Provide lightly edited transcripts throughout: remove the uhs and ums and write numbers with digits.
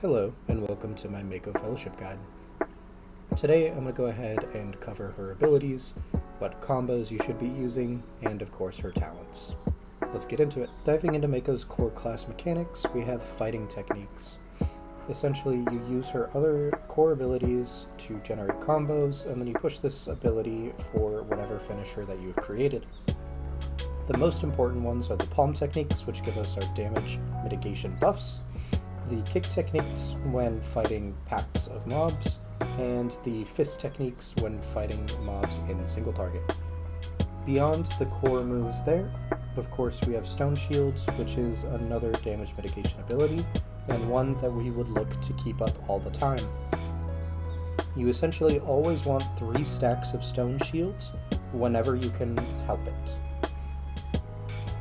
Hello, and welcome to my Meiko Fellowship Guide. Today I'm going to go ahead and cover her abilities, what combos you should be using, and of course her talents. Let's get into it. Diving into Meiko's core class mechanics, we have fighting techniques. Essentially, you use her other core abilities to generate combos, and then you push this ability for whatever finisher that you've created. The most important ones are the palm techniques, which give us our damage mitigation buffs, the kick techniques when fighting packs of mobs, and the fist techniques when fighting mobs in single target. Beyond the core moves there, of course we have stone shields, which is another damage mitigation ability, and one that we would look to keep up all the time. You essentially always want 3 stacks of stone shields whenever you can help it.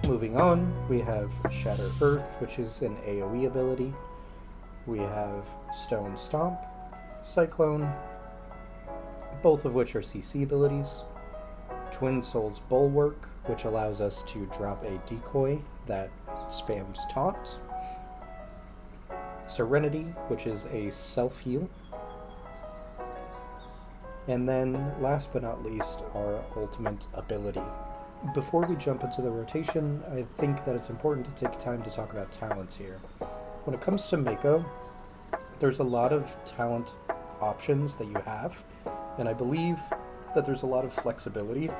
Moving on, we have Shatter Earth, which is an AoE ability. We have Stone Stomp, Cyclone, both of which are CC abilities. Twin Souls Bulwark, which allows us to drop a decoy that spams taunt. Serenity, which is a self-heal. And then, last but not least, our ultimate ability. Before we jump into the rotation, I think that it's important to take time to talk about talents here. When it comes to Meiko, there's a lot of talent options that you have, and I believe that there's a lot of flexibility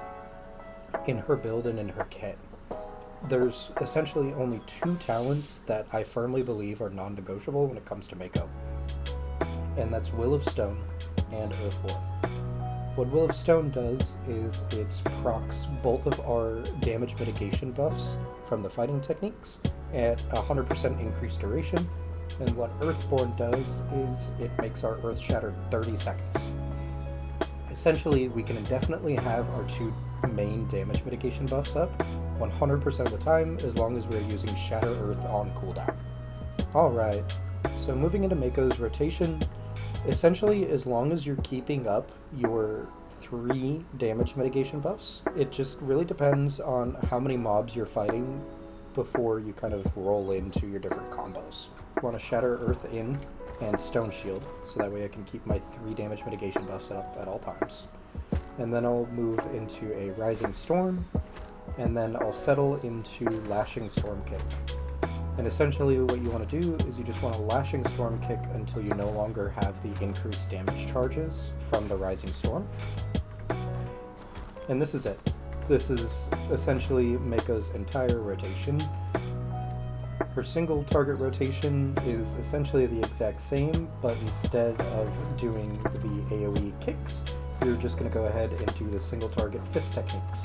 in her build and in her kit. There's essentially only 2 talents that I firmly believe are non-negotiable when it comes to Meiko, and that's Will of Stone and Earthborn. What Will of Stone does is it procs both of our damage mitigation buffs from the fighting techniques at 100% increased duration, and what Earthborn does is it makes our Earth Shatter 30 seconds. Essentially, we can indefinitely have our 2 main damage mitigation buffs up 100% of the time as long as we're using Shatter Earth on cooldown. Alright, so moving into Meiko's rotation, essentially as long as you're keeping up your 3 damage mitigation buffs, it just really depends on how many mobs you're fighting before you kind of roll into your different combos. I want to Shatter Earth in and Stone Shield, so that way I can keep my 3 damage mitigation buffs up at all times. And then I'll move into a Rising Storm, and then I'll settle into Lashing Storm Kick. And essentially what you want to do is you just want a Lashing Storm Kick until you no longer have the increased damage charges from the Rising Storm. And this is it. This is essentially Meiko's entire rotation. Her single target rotation is essentially the exact same, but instead of doing the AoE kicks, you're just going to go ahead and do the single target fist techniques.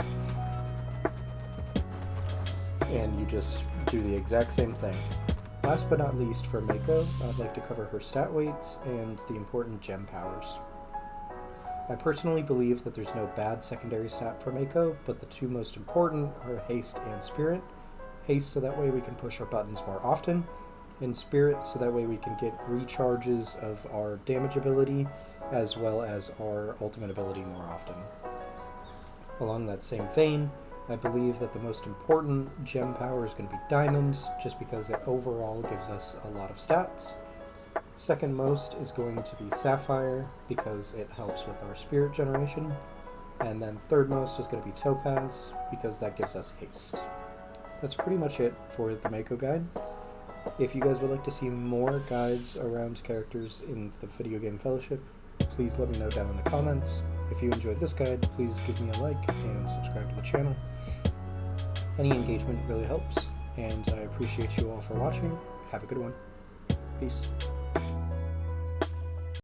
And you just do the exact same thing. Last but not least for Meiko, I'd like to cover her stat weights and the important gem powers. I personally believe that there's no bad secondary stat for Meiko, but the 2 most important are Haste and Spirit. Haste so that way we can push our buttons more often, and Spirit so that way we can get recharges of our damage ability as well as our ultimate ability more often. Along that same vein, I believe that the most important gem power is going to be Diamonds, just because it overall gives us a lot of stats. Second most is going to be Sapphire, because it helps with our spirit generation. And then third most is going to be Topaz, because that gives us haste. That's pretty much it for the Meiko guide. If you guys would like to see more guides around characters in the Video Game Fellowship, please let me know down in the comments. If you enjoyed this guide, please give me a like and subscribe to the channel. Any engagement really helps, and I appreciate you all for watching. Have a good one. Peace.